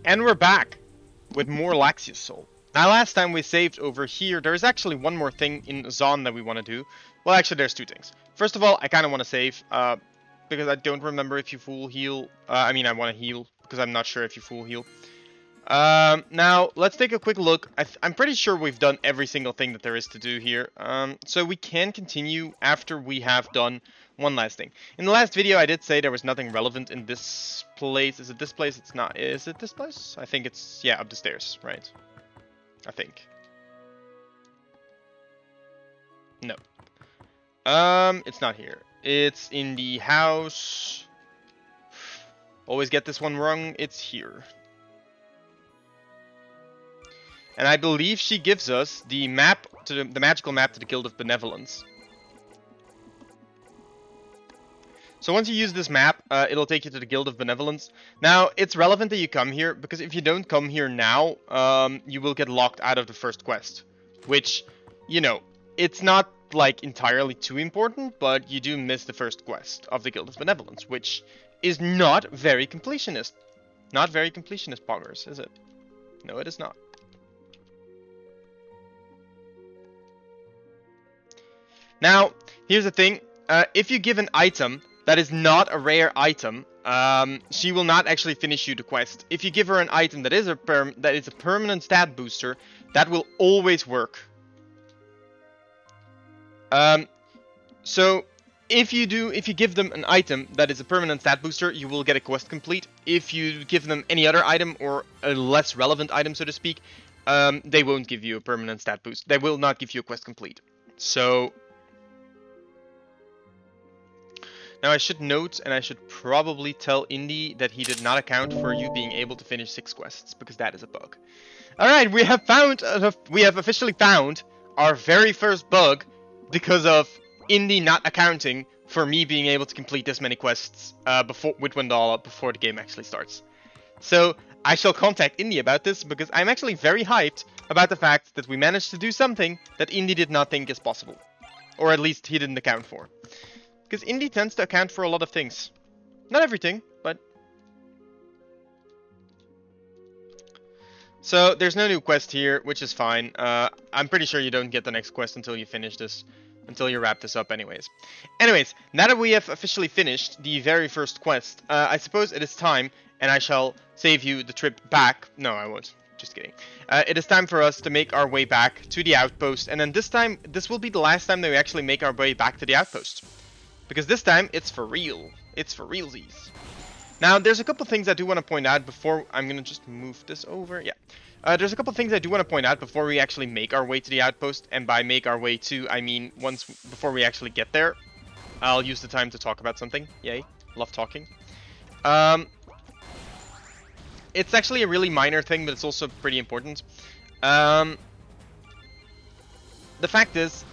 And we're back with more Laxius Soul. Now, last time we saved over here, there's actually one more thing in Zon that we want to do. Well, actually, there's two things. First of all, I kind of want to save, because I don't remember if you full heal. I want to heal, because I'm not sure if you full heal. Now, let's take a quick look. I'm pretty sure we've done every single thing that there is to do here. So we can continue after we have done one last thing. In the last video, I did say there was nothing relevant in this place. Is it this place? It's not. Is it this place? I think it's, yeah, up the stairs, right? I think. No. It's not here. It's in the house. Always get this one wrong. It's here. And I believe she gives us the map to the magical map to the Guild of Benevolence. So once you use this map, it'll take you to the Guild of Benevolence. Now, it's relevant that you come here, because if you don't come here now, you will get locked out of the first quest. Which, you know, it's not, like, entirely too important, but you do miss the first quest of the Guild of Benevolence, which is not very completionist. Not very completionist, poggers, is it? No, it is not. Now, here's the thing. If you give an item that is not a rare item, she will not actually finish you the quest. If you give her an item that is a permanent stat booster, that will always work. So if you give them an item that is a permanent stat booster, you will get a quest complete. If you give them any other item or a less relevant item, so to speak, they won't give you a permanent stat boost. They will not give you a quest complete. So now I should note, and I should probably tell Indy that he did not account for you being able to finish 6 quests, because that is a bug. Alright, we have officially found our very first bug because of Indy not accounting for me being able to complete this many quests with Wendala before the game actually starts. So I shall contact Indy about this, because I'm actually very hyped about the fact that we managed to do something that Indy did not think is possible. Or at least he didn't account for. Because Indy tends to account for a lot of things. Not everything, but... So, there's no new quest here, which is fine. I'm pretty sure you don't get the next quest until you finish this. Until you wrap this up anyways. Anyways, now that we have officially finished the very first quest, I suppose it is time, and I shall save you the trip back. No, I won't. Just kidding. It is time for us to make our way back to the outpost, and then this time, this will be the last time that we actually make our way back to the outpost. Because this time, it's for real. It's for realsies. Now, there's a couple things I do want to point out before... I'm going to just move this over. Yeah. There's a couple things I do want to point out before we actually make our way to the outpost. And by make our way to, I mean before we actually get there. I'll use the time to talk about something. Yay. Love talking. It's actually a really minor thing, but it's also pretty important. The fact is...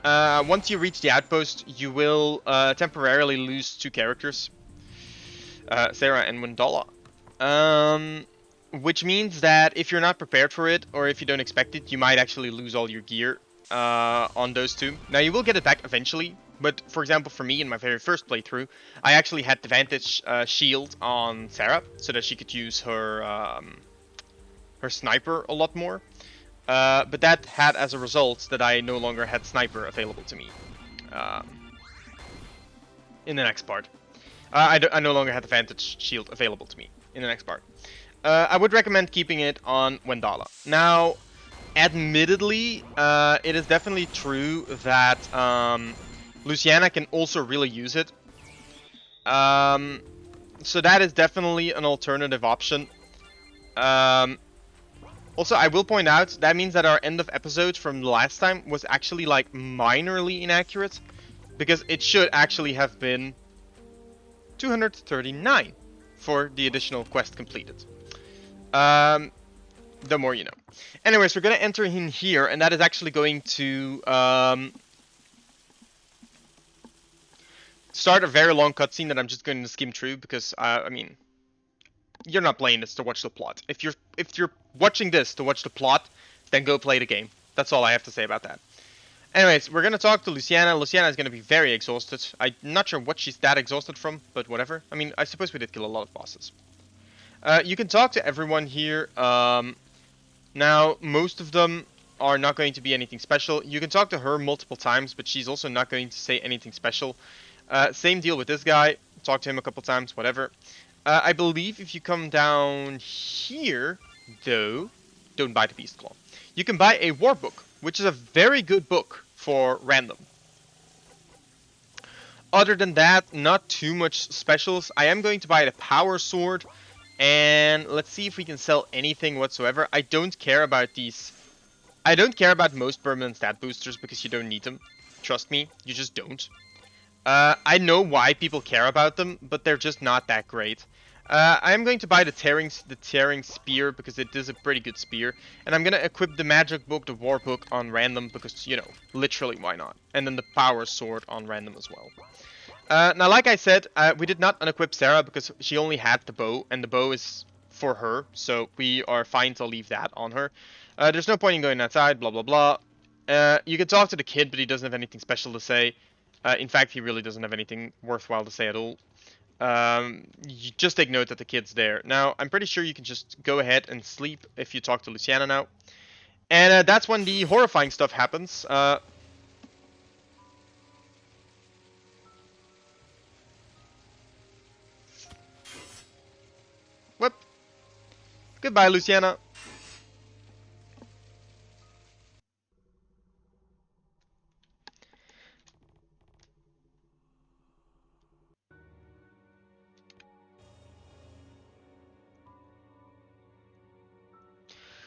once you reach the outpost, you will temporarily lose 2 characters, Sarah and Wendala. Which means that if you're not prepared for it, or if you don't expect it, you might actually lose all your gear on those 2. Now, you will get it back eventually, but for example, for me in my very first playthrough, I actually had the Vantage shield on Sarah, so that she could use her sniper a lot more. But that had as a result that I no longer had sniper available to me in the next part. I no longer had the Vantage shield available to me in the next part. I would recommend keeping it on Wendala. Now, admittedly, it is definitely true that Luciana can also really use it. So that is definitely an alternative option. Also, I will point out, that means that our end of episode from the last time was actually, like, minorly inaccurate. Because it should actually have been 239 for the additional quest completed. The more you know. Anyways, we're going to enter in here, and that is actually going to start a very long cutscene that I'm just going to skim through, because, I mean... You're not playing this to watch the plot. If you're watching this to watch the plot, then go play the game. That's all I have to say about that. Anyways, we're gonna talk to Luciana. Luciana is gonna be very exhausted. I'm not sure what she's that exhausted from, but whatever. I mean, I suppose we did kill a lot of bosses. You can talk to everyone here. Now, most of them are not going to be anything special. You can talk to her multiple times, but she's also not going to say anything special. Same deal with this guy. Talk to him a couple times, whatever. I believe if you come down here, though, don't buy the Beast Claw. You can buy a War Book, which is a very good book for random. Other than that, not too much specials. I am going to buy the Power Sword. And let's see if we can sell anything whatsoever. I don't care about these. I don't care about most permanent stat boosters because you don't need them. Trust me, you just don't. I know why people care about them, but they're just not that great. I'm going to buy the tearing spear because it is a pretty good spear, and I'm gonna equip the magic book, the war book on random because, you know, literally why not? And then the power sword on random as well. Now, like I said, we did not unequip Sarah because she only had the bow, and the bow is for her, so we are fine to leave that on her. There's no point in going outside, blah blah blah. You can talk to the kid, but he doesn't have anything special to say. In fact, he really doesn't have anything worthwhile to say at all. You just take note that the kid's there. Now, I'm pretty sure you can just go ahead and sleep if you talk to Luciana now. And that's when the horrifying stuff happens. Whoop. Goodbye, Luciana.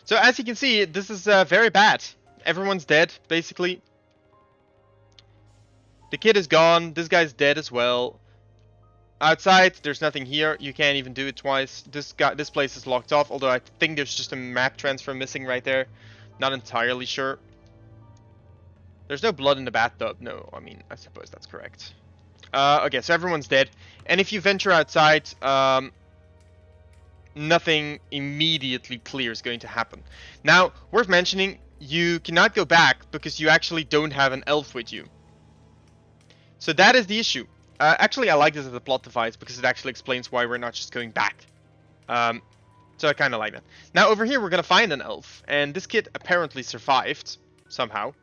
So as you can see, this is very bad. Everyone's dead, basically. The kid is gone. This guy's dead as well. Outside, there's nothing here. You can't even do it twice. This place is locked off, although I think there's just a map transfer missing right there. Not entirely sure. There's no blood in the bathtub. No, I mean, I suppose that's correct. Okay, so everyone's dead. And if you venture outside, nothing immediately clear is going to happen. Now, worth mentioning, you cannot go back because you actually don't have an elf with you. So that is the issue. Actually, I like this as a plot device because it actually explains why we're not just going back. So I kind of like that. Now, over here, we're going to find an elf. And this kid apparently survived somehow.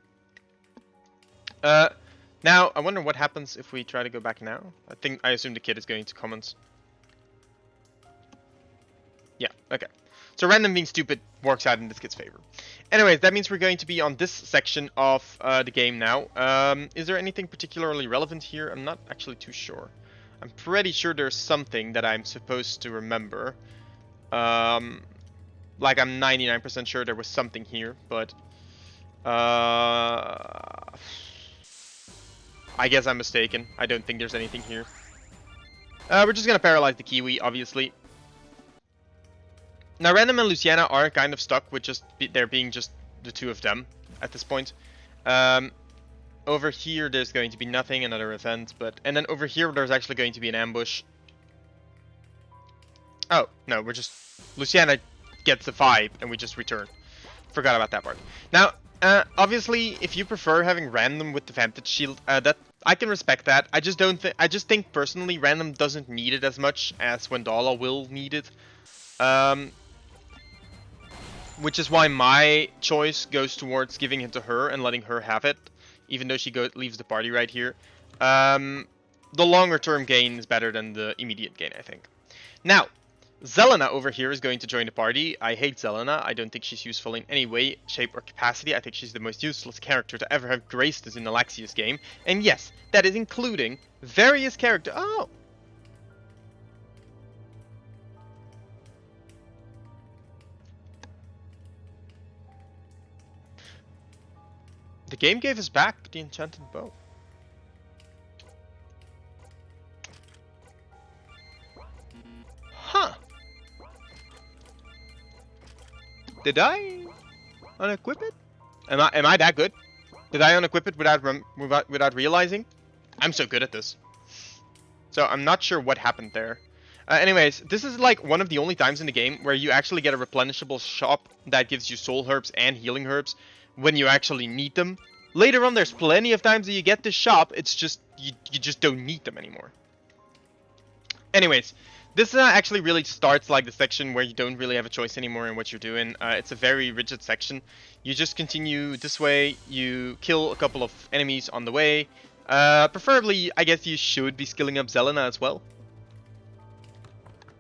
Now, I wonder what happens if we try to go back now. I assume the kid is going to comment. Yeah, okay. So random being stupid works out in this kid's favor. Anyways, that means we're going to be on this section of the game now. Is there anything particularly relevant here? I'm not actually too sure. I'm pretty sure there's something that I'm supposed to remember. Like I'm 99% sure there was something here, but I guess I'm mistaken. I don't think there's anything here. We're just gonna paralyze the Kiwi, obviously. Now, Random and Luciana are kind of stuck with just there being just the two of them at this point. Over here, there's going to be nothing, another event, and then over here, there's actually going to be an ambush. Oh, no, we're just... Luciana gets the vibe, and we just return. Forgot about that part. Now, obviously, if you prefer having Random with the Vantage Shield, that I can respect that. I just think, personally, Random doesn't need it as much as Wendala will need it. Which is why my choice goes towards giving it to her and letting her have it, even though she leaves the party right here. The longer term gain is better than the immediate gain, I think. Now, Zelena over here is going to join the party. I hate Zelena. I don't think she's useful in any way, shape, or capacity. I think she's the most useless character to ever have graced us in the Laxius game. And yes, that is including various characters. Oh! The game gave us back the enchanted bow. Huh. Did I unequip it? Am I that good? Did I unequip it without realizing? I'm so good at this. So I'm not sure what happened there. Anyways, this is like one of the only times in the game where you actually get a replenishable shop that gives you soul herbs and healing herbs when you actually need them. Later on, there's plenty of times that you get this shop, it's just, you just don't need them anymore. Anyways, This actually really starts like the section where you don't really have a choice anymore in what you're doing. It's a very rigid section. You just continue this way, you kill a couple of enemies on the way. Preferably, I guess you should be skilling up Zelena as well.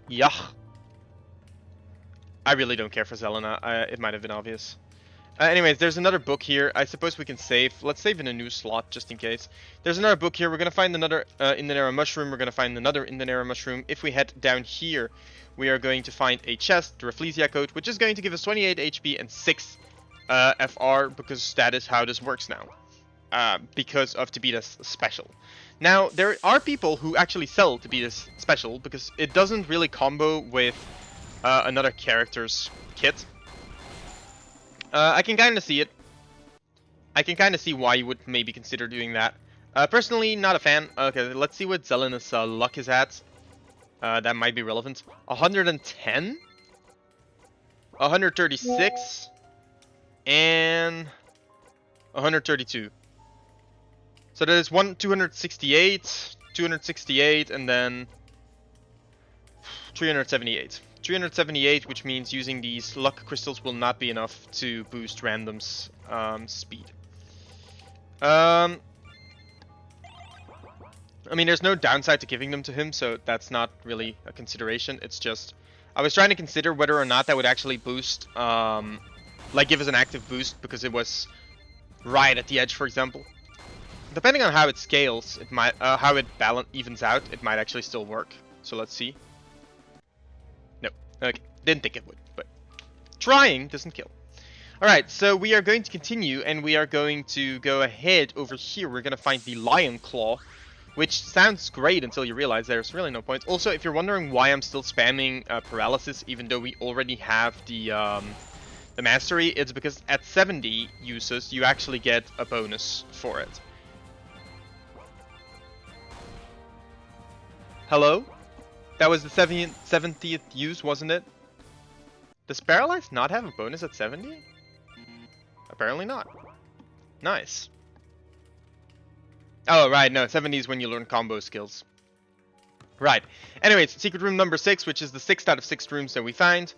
Yuck. I really don't care for Zelena, it might have been obvious. Anyways, there's another book here. I suppose we can save. Let's save in a new slot, just in case. There's another book here. We're going to find another Indenera mushroom. We're going to find another Indenera mushroom. If we head down here, we are going to find a chest, the Rafflesia coat, which is going to give us 28 HP and 6 FR, because that is how this works now. Because of Tabita's special. Now, there are people who actually sell Tabita's special, because it doesn't really combo with another character's kit. I can kind of see it. I can kind of see why you would maybe consider doing that. Personally, not a fan. Okay, let's see what Zelena's luck is at. That might be relevant. 110? 136? And 132. So that is 268, 268, and then 378. 378, which means using these luck crystals will not be enough to boost random's speed. I mean, there's no downside to giving them to him, so that's not really a consideration. It's just, I was trying to consider whether or not that would actually boost, like give us an active boost, because it was right at the edge, for example. Depending on how it scales, it might, how it evens out, it might actually still work. So let's see. Okay, didn't think it would, but trying doesn't kill. Alright, so we are going to continue, and we are going to go ahead over here. We're going to find the Lion Claw, which sounds great until you realize there's really no point. Also, if you're wondering why I'm still spamming Paralysis, even though we already have the Mastery, it's because at 70 uses, you actually get a bonus for it. Hello? That was the 70th use, wasn't it? Does Paralyze not have a bonus at 70? Apparently not. Nice. Oh, right, no, 70 is when you learn combo skills. Right. Anyways, secret room number 6, which is the 6th out of 6 rooms that we find.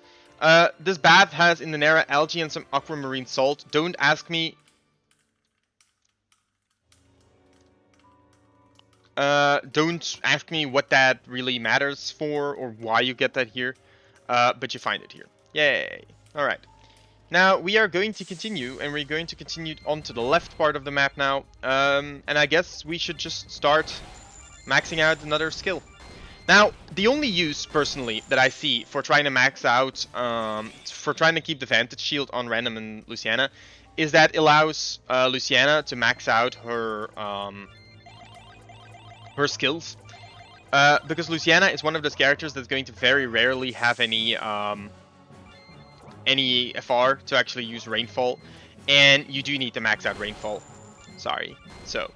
This bath has Indenera algae and some aquamarine salt. Don't ask me... don't ask me what that really matters for or why you get that here, but you find it here. Yay! Alright. Now, we are going to continue, and we're going to continue on to the left part of the map now, and I guess we should just start maxing out another skill. Now, the only use, personally, that I see for trying to max out, for trying to keep the Vantage Shield on Random and Luciana, is that it allows Luciana to max out her skills, because Luciana is one of those characters that's going to very rarely have any FR to actually use Rainfall, and you do need to max out Rainfall. Sorry. So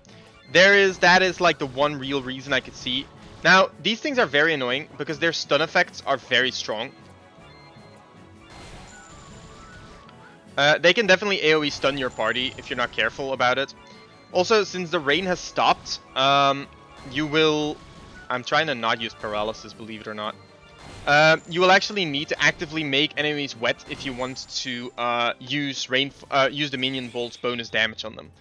that is like the one real reason I could see. Now, these things are very annoying because their stun effects are very strong. They can definitely AoE stun your party if you're not careful about it. Also, since the rain has stopped, you will... I'm trying to not use Paralysis, believe it or not. You will actually need to actively make enemies wet if you want to use the Minion Bolt's bonus damage on them.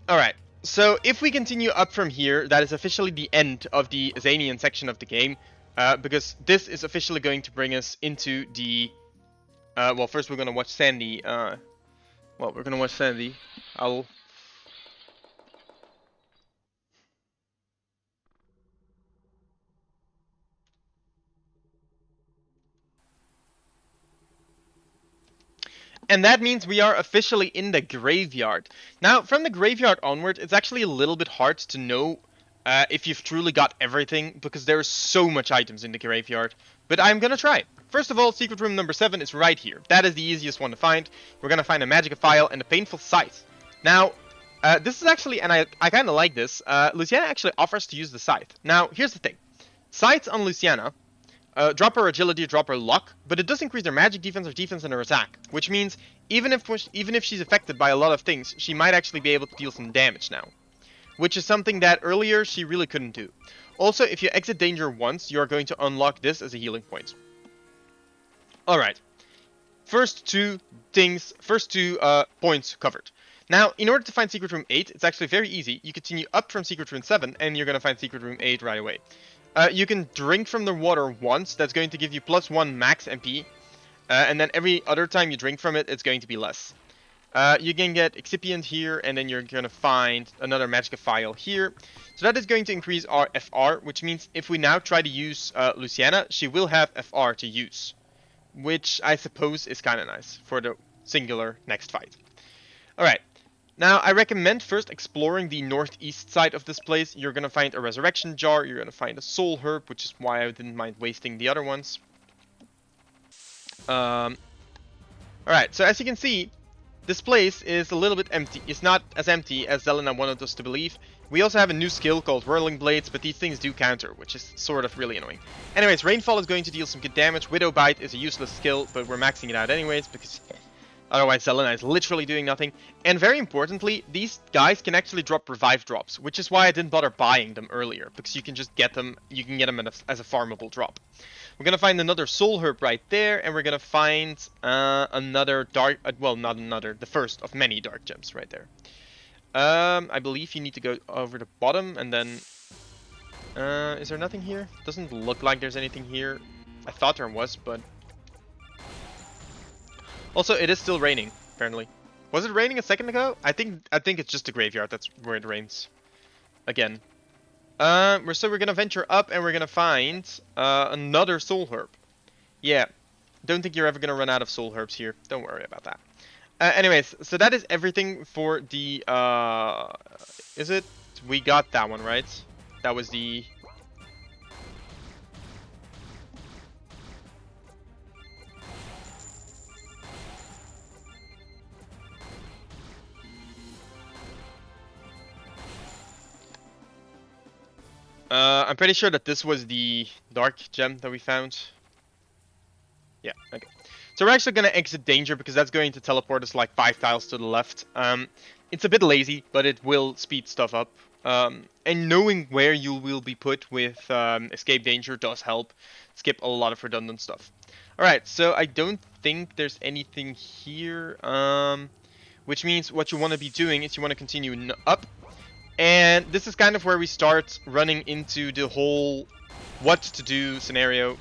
Alright, so if we continue up from here, that is officially the end of the Zanian section of the game, because this is officially going to bring us into the... well, first we're going to watch Sandy. And that means we are officially in the graveyard. Now, from the graveyard onward, it's actually a little bit hard to know if you've truly got everything, because there are so much items in the graveyard. But I'm gonna try. First of all, secret room number 7 is right here. That is the easiest one to find. We're gonna find a Magica File and a Painful Scythe. Now, this is actually, and I kind of like this, Luciana actually offers to use the Scythe. Now, here's the thing. Scythes on Luciana... drop her agility, drop her luck, but it does increase her magic defense, her defense, and her attack. Which means, even if she's affected by a lot of things, she might actually be able to deal some damage now. Which is something that earlier she really couldn't do. Also, if you exit danger once, you are going to unlock this as a healing point. Alright. First two points covered. Now, in order to find Secret Room 8, it's actually very easy. You continue up from Secret Room 7, and you're going to find Secret Room 8 right away. You can drink from the water once. That's going to give you +1 max MP. And then every other time you drink from it, it's going to be less. You can get Excipient here, and then you're going to find another Magicka Phial here. So that is going to increase our FR, which means if we now try to use Luciana, she will have FR to use. Which I suppose is kind of nice for the singular next fight. Alright, now I recommend first exploring the northeast side of this place. You're going to find a Resurrection Jar, you're going to find a Soul Herb, which is why I didn't mind wasting the other ones. Alright, so as you can see, this place is a little bit empty. It's not as empty as Zelena wanted us to believe. We also have a new skill called Whirling Blades, but these things do counter, which is sort of really annoying. Anyways, Rainfall is going to deal some good damage. Widow Bite is a useless skill, but we're maxing it out anyways, because otherwise Zelena is literally doing nothing. And very importantly, these guys can actually drop revive drops, which is why I didn't bother buying them earlier, because you can just get them, as a farmable drop. We're going to find another Soul Herb right there, and we're going to find another dark, the first of many dark gems right there. I believe you need to go over the bottom, and then, is there nothing here? Doesn't look like there's anything here. I thought there was, but... Also, it is still raining, apparently. Was it raining a second ago? I think it's just the graveyard that's where it rains. Again. So we're gonna venture up and we're gonna find another Soul Herb. Yeah, don't think you're ever gonna run out of Soul Herbs here. Don't worry about that. Anyways, so that is everything for the is it? We got that one, right? That was the... I'm pretty sure that this was the dark gem that we found. Yeah, okay. So we're actually going to exit danger because that's going to teleport us like 5 tiles to the left. It's a bit lazy, but it will speed stuff up. And knowing where you will be put with escape danger does help skip a lot of redundant stuff. Alright, so I don't think there's anything here. Which means what you want to be doing is you want to continue up. And this is kind of where we start running into the whole what to do scenario.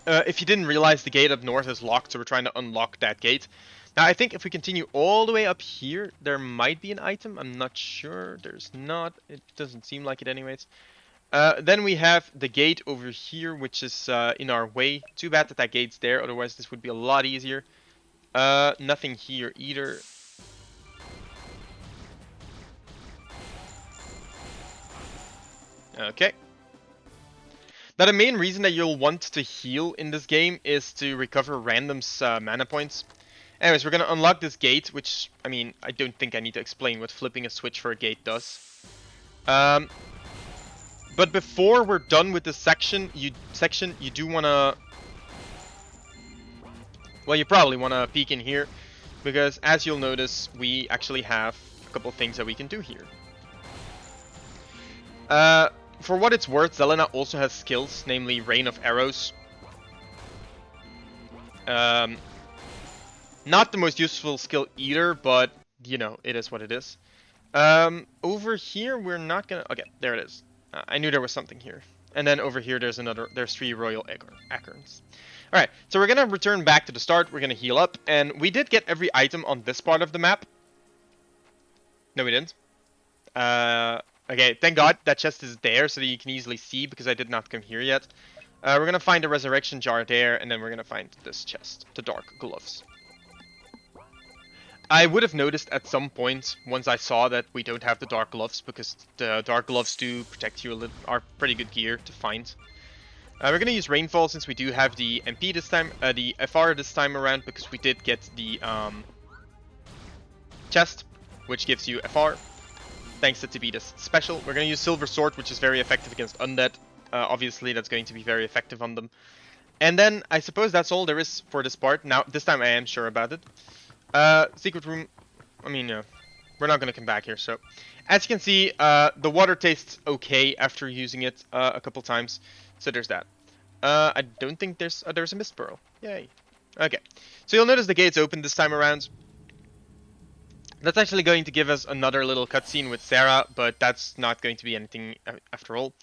If you didn't realize, the gate up north is locked, so we're trying to unlock that gate. Now, I think if we continue all the way up here, there might be an item. I'm not sure. There's not. It doesn't seem like it anyways. Then we have the gate over here, which is in our way. Too bad that that gate's there, otherwise this would be a lot easier. Nothing here either. Okay. Now the main reason that you'll want to heal in this game is to recover random mana points. Anyways, we're going to unlock this gate, which, I mean, I don't think I need to explain what flipping a switch for a gate does. But before we're done with this section, you do want to... Well, you probably want to peek in here, because as you'll notice, we actually have a couple things that we can do here. For what it's worth, Zelena also has skills, namely Rain of Arrows. Not the most useful skill either, but, you know, it is what it is. Over here, we're not gonna... Okay, there it is. I knew there was something here. And then over here, there's 3 Royal Acorns. Alright, so we're gonna return back to the start, we're gonna heal up, and we did get every item on this part of the map. No, we didn't. Okay, thank God that chest is there so that you can easily see, because I did not come here yet. We're gonna find a Resurrection Jar there, and then we're gonna find this chest, the Dark Gloves. I would have noticed at some point, once I saw that we don't have the Dark Gloves, because the Dark Gloves do protect you a little, are pretty good gear to find. We're gonna use Rainfall since we do have the MP this time, the FR this time around, because we did get the chest, which gives you FR. Thanks to Tabita's special. We're going to use Silver Sword, which is very effective against Undead. Obviously, that's going to be very effective on them. And then, I suppose that's all there is for this part. Now, this time I am sure about it. Secret Room... I mean, we're not going to come back here. So, as you can see, the water tastes okay after using it a couple times. So there's that. I don't think there's a mist pearl. Yay. Okay. So you'll notice the gates open this time around. That's actually going to give us another little cutscene with Sarah, but that's not going to be anything after all.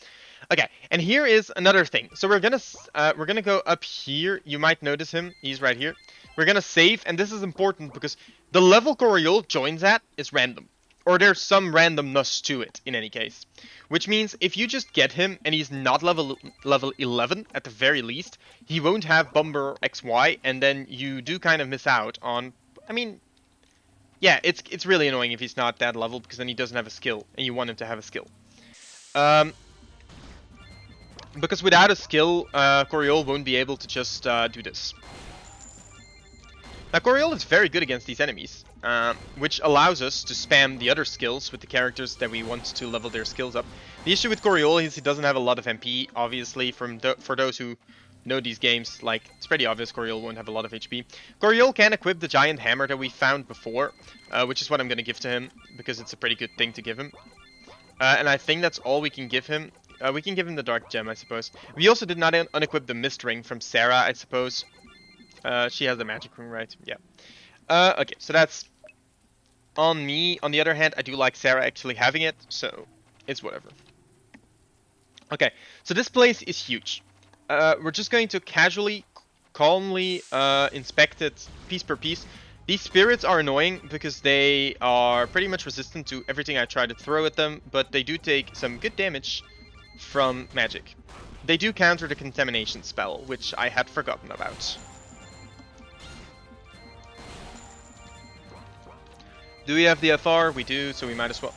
Okay, and here is another thing. So we're gonna go up here. You might notice him. He's right here. We're gonna save, and this is important because the level Coryool joins at is random, or there's some randomness to it in any case. Which means if you just get him and he's not level 11 at the very least, he won't have Bumper XY, and then you do kind of miss out on. I mean, yeah, it's really annoying if he's not that level because then he doesn't have a skill, and you want him to have a skill. Because without a skill, Coryool won't be able to just do this. Now, Coryool is very good against these enemies, which allows us to spam the other skills with the characters that we want to level their skills up. The issue with Coryool is he doesn't have a lot of MP, obviously, for those who know these games. Like, it's pretty obvious Coryool won't have a lot of HP. Coryool can equip the giant hammer that we found before, which is what I'm going to give to him, because it's a pretty good thing to give him. And I think that's all we can give him. We can give him the Dark Gem, I suppose. We also did not unequip the Mist Ring from Sarah, I suppose. She has the Magic Ring, right? Yeah. Okay, so that's on me. On the other hand, I do like Sarah actually having it, so it's whatever. Okay, so this place is huge. We're just going to casually, calmly inspect it piece per piece. These spirits are annoying because they are pretty much resistant to everything I try to throw at them, but they do take some good damage from magic. They do counter the contamination spell, which I had forgotten about. Do we have the FR? We do, so we might as well.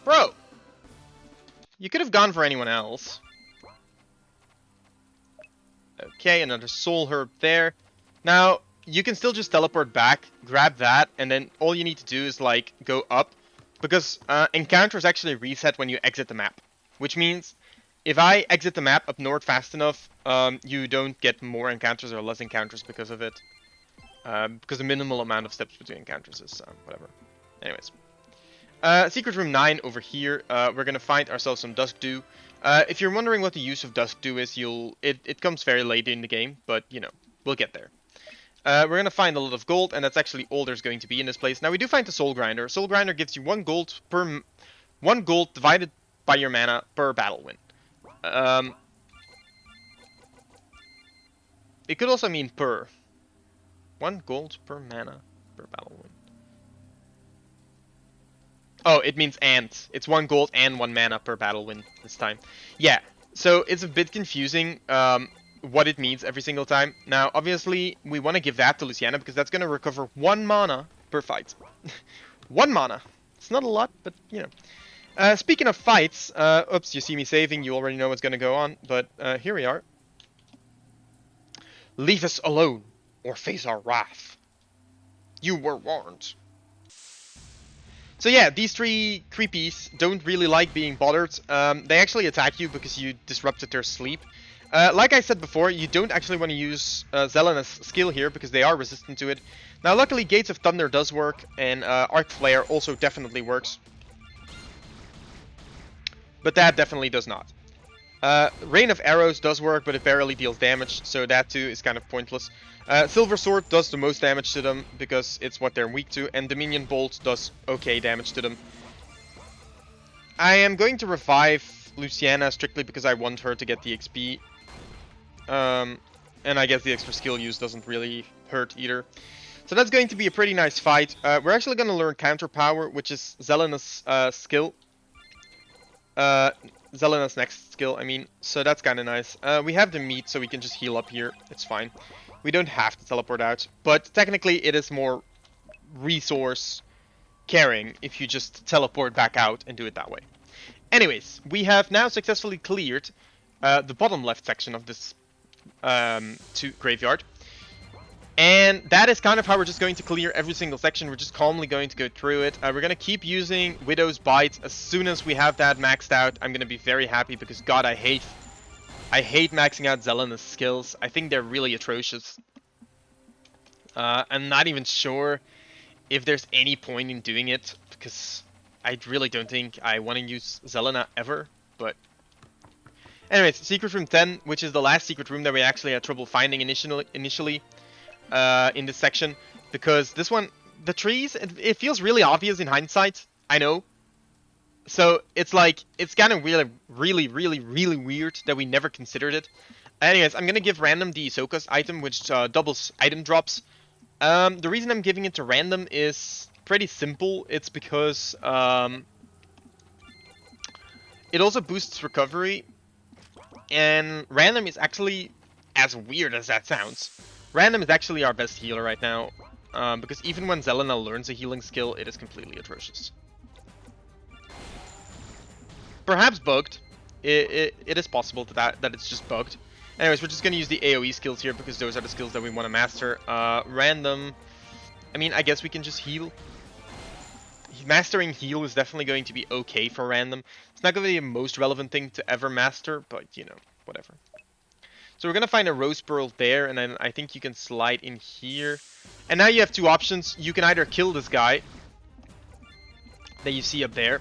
Bro! You could have gone for anyone else. Okay, another soul herb there. Now, you can still just teleport back, grab that, and then all you need to do is, like, go up. Because encounters actually reset when you exit the map. Which means, if I exit the map up north fast enough, you don't get more encounters or less encounters because of it. Because the minimal amount of steps between encounters is whatever. Anyways. Secret room 9 over here. We're going to find ourselves some Dusk Dew. If you're wondering what the use of Dusk Dew is, it comes very late in the game, but, you know, we'll get there. We're going to find a lot of gold, and that's actually all there's going to be in this place. Now, we do find the Soul Grinder. Soul Grinder gives you 1 gold per... 1 gold divided by your mana per battle win. It could also mean per. 1 gold per mana per battle win. Oh, it means and. It's 1 gold and 1 mana per battle win this time. Yeah, so it's a bit confusing what it means every single time. Now, obviously, we want to give that to Luciana because that's going to recover 1 mana per fight. 1 mana. It's not a lot, but, you know. Speaking of fights, oops, you see me saving, you already know what's going to go on, but here we are. Leave us alone, or face our wrath. You were warned. So yeah, these 3 creepies don't really like being bothered. They actually attack you because you disrupted their sleep. Like I said before, you don't actually want to use Zelena's skill here because they are resistant to it. Now luckily Gates of Thunder does work, and Arc Flare also definitely works. But that definitely does not. Rain of Arrows does work, but it barely deals damage, so that too is kind of pointless. Silver Sword does the most damage to them, because it's what they're weak to, and Dominion Bolt does okay damage to them. I am going to revive Luciana strictly because I want her to get the XP. And I guess the extra skill use doesn't really hurt either. So that's going to be a pretty nice fight. We're actually going to learn Counter Power, which is Zelena's skill. Zelena's next skill, I mean, so that's kind of nice. We have the meat, so we can just heal up here. It's fine. We don't have to teleport out, but technically it is more resource caring if you just teleport back out and do it that way. Anyways, we have now successfully cleared the bottom left section of this graveyard. And that is kind of how we're just going to clear every single section. We're just calmly going to go through it. We're going to keep using Widow's Bite. As soon as we have that maxed out, I'm going to be very happy because, God, I hate maxing out Zelena's skills. I think they're really atrocious. I'm not even sure if there's any point in doing it, because I really don't think I want to use Zelena ever, but... Anyways, Secret Room 10, which is the last secret room that we actually had trouble finding initially in this section, because this one, the trees, it feels really obvious in hindsight, I know. So it's like, it's kind of really weird that we never considered it. Anyways, I'm gonna give random the Isoka's item, which doubles item drops. The reason I'm giving it to random is pretty simple. It's because it also boosts recovery, and random is actually, as weird as that sounds, random is actually our best healer right now, because even when Zelena learns a healing skill, it is completely atrocious. Perhaps bugged. It is possible that it's just bugged. Anyways, we're just going to use the AoE skills here because those are the skills that we want to master. Random, I mean, I guess we can just heal. Mastering heal is definitely going to be okay for random. It's not going to be the most relevant thing to ever master, but, you know, whatever. So we're going to find a Rose Pearl there, and then I think you can slide in here. And now you have two options. You can either kill this guy that you see up there.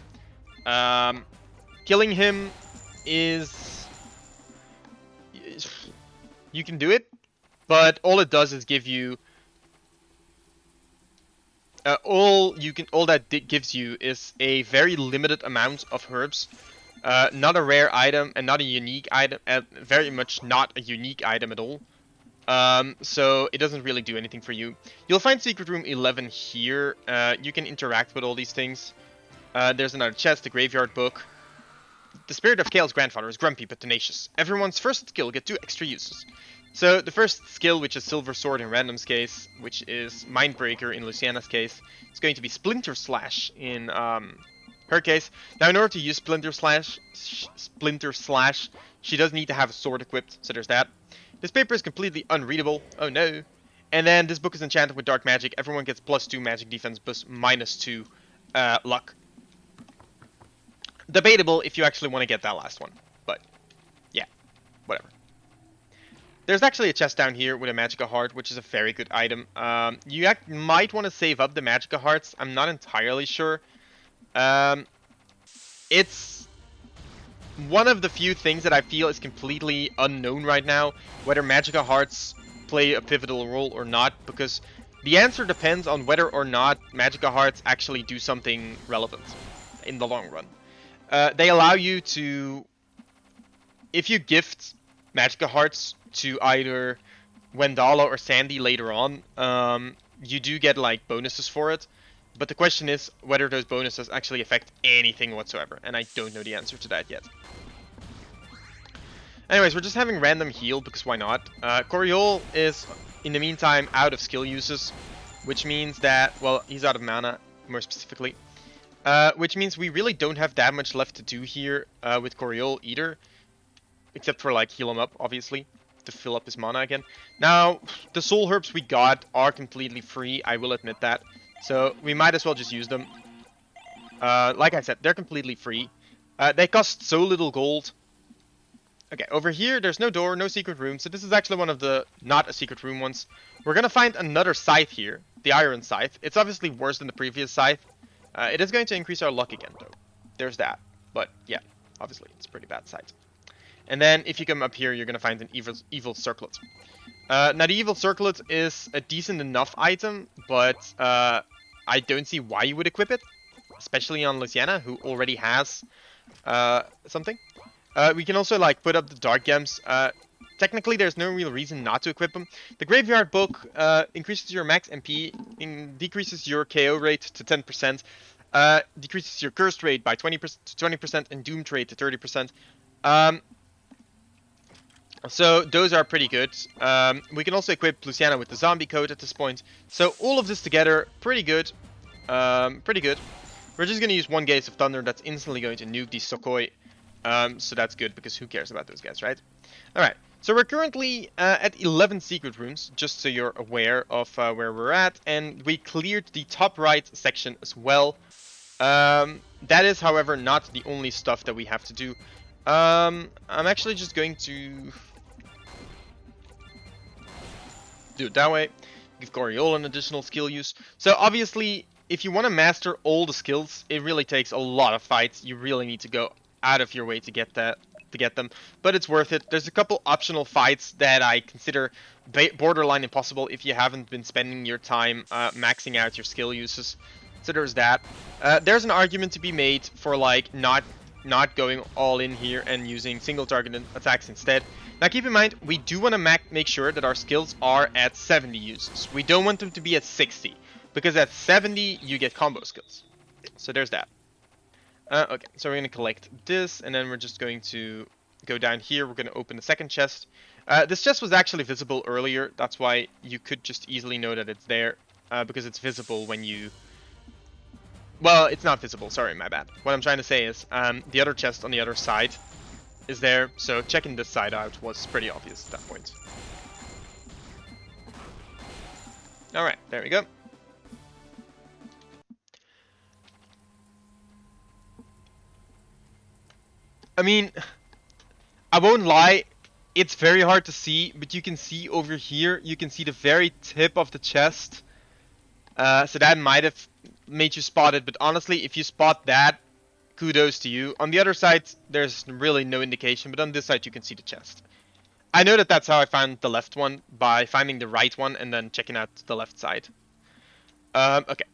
Killing him is... You can do it, but all it does is give you... all that gives you is a very limited amount of herbs. Not a rare item and not a unique item. Very much not a unique item at all. So it doesn't really do anything for you. You'll find Secret Room 11 here. You can interact with all these things. There's another chest, the Graveyard Book. The spirit of Kale's grandfather is grumpy but tenacious. Everyone's first skill gets 2 extra uses. So the first skill, which is Silver Sword in Random's case, which is Mindbreaker in Luciana's case, is going to be Splinter Slash in her case. Now in order to use Splinter Slash, she does need to have a sword equipped, so there's that. This paper is completely unreadable. Oh no. And then this book is enchanted with dark magic. Everyone gets +2 magic defense, plus -2 luck. Debatable if you actually want to get that last one, but yeah, whatever. There's actually a chest down here with a Magica Heart, which is a very good item. You might want to save up the Magica Hearts. I'm not entirely sure. It's one of the few things that I feel is completely unknown right now, whether Magica Hearts play a pivotal role or not, because the answer depends on whether or not Magica Hearts actually do something relevant in the long run. They allow you to, if you gift Magica Hearts to either Wendala or Sandy later on, you do get like bonuses for it. But the question is whether those bonuses actually affect anything whatsoever, and I don't know the answer to that yet. Anyways, we're just having random heal because why not? Coryool is in the meantime out of skill uses, which means that, well, he's out of mana more specifically. Which means we really don't have that much left to do here with Coryool either. Except for, like, heal him up, obviously, to fill up his mana again. Now, the soul herbs we got are completely free, I will admit that. So, we might as well just use them. Like I said, they're completely free. They cost so little gold. Okay, over here, there's no door, no secret room. So this is actually one of the not a secret room ones. We're gonna find another scythe here, the Iron Scythe. It's obviously worse than the previous scythe. It is going to increase our luck again, though. There's that. But, yeah, obviously, it's a pretty bad scythe. And then, if you come up here, you're going to find an evil circlet. Now, the evil circlet is a decent enough item, but I don't see why you would equip it. Especially on Luciana, who already has something. We can also, like, put up the Dark Gems. Technically, there's no real reason not to equip them. The Graveyard Book increases your max MP, decreases your KO rate to 10%, decreases your Cursed rate by 20%, and Doomed rate to 30%. So those are pretty good. We can also equip Luciana with the Zombie Coat at this point. So all of this together, pretty good. Pretty good. We're just going to use one Gaze of Thunder that's instantly going to nuke these Sokoi. So that's good, because who cares about those guys, right? Alright. So we're currently at 11 secret rooms, just so you're aware of where we're at, and we cleared the top right section as well. That is, however, not the only stuff that we have to do. I'm actually just going to do it that way. give Coryool an additional skill use. So obviously, if you want to master all the skills, it really takes a lot of fights. You really need to go out of your way to get them, but it's worth it. There's a couple optional fights that I consider borderline impossible if you haven't been spending your time maxing out your skill uses. So there's that. There's an argument to be made for like not going all in here and using single target attacks instead. Now keep in mind, we do want to make sure that our skills are at 70 uses. We don't want them to be at 60, because at 70 you get combo skills. So there's that. Okay, so we're going to collect this, and then we're just going to go down here. We're going to open the second chest. This chest was actually visible earlier. That's why you could just easily know that it's there, because it's visible when you... Well, it's not visible. Sorry, my bad. What I'm trying to say is the other chest on the other side is there, so checking this side out was pretty obvious at that point. Alright, there we go. I mean, I won't lie, it's very hard to see, but you can see over here, you can see the very tip of the chest. So that might have made you spot it, but honestly, if you spot that, kudos to you. On the other side, there's really no indication, but on this side you can see the chest. I know that that's how I found the left one, by finding the right one and then checking out the left side. Okay.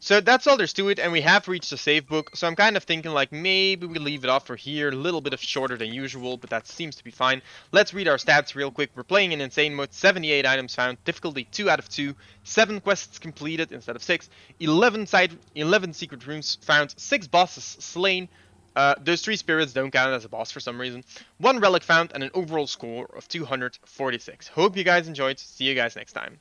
So that's all there's to it, and we have reached the save book, so I'm kind of thinking like maybe we leave it off for here, a little bit of shorter than usual, but that seems to be fine. Let's read our stats real quick. We're playing in Insane Mode, 78 items found, difficulty 2 out of 2, 7 quests completed instead of 6, 11 secret rooms found, 6 bosses slain, those 3 spirits don't count as a boss for some reason, 1 relic found, and an overall score of 246. Hope you guys enjoyed, see you guys next time.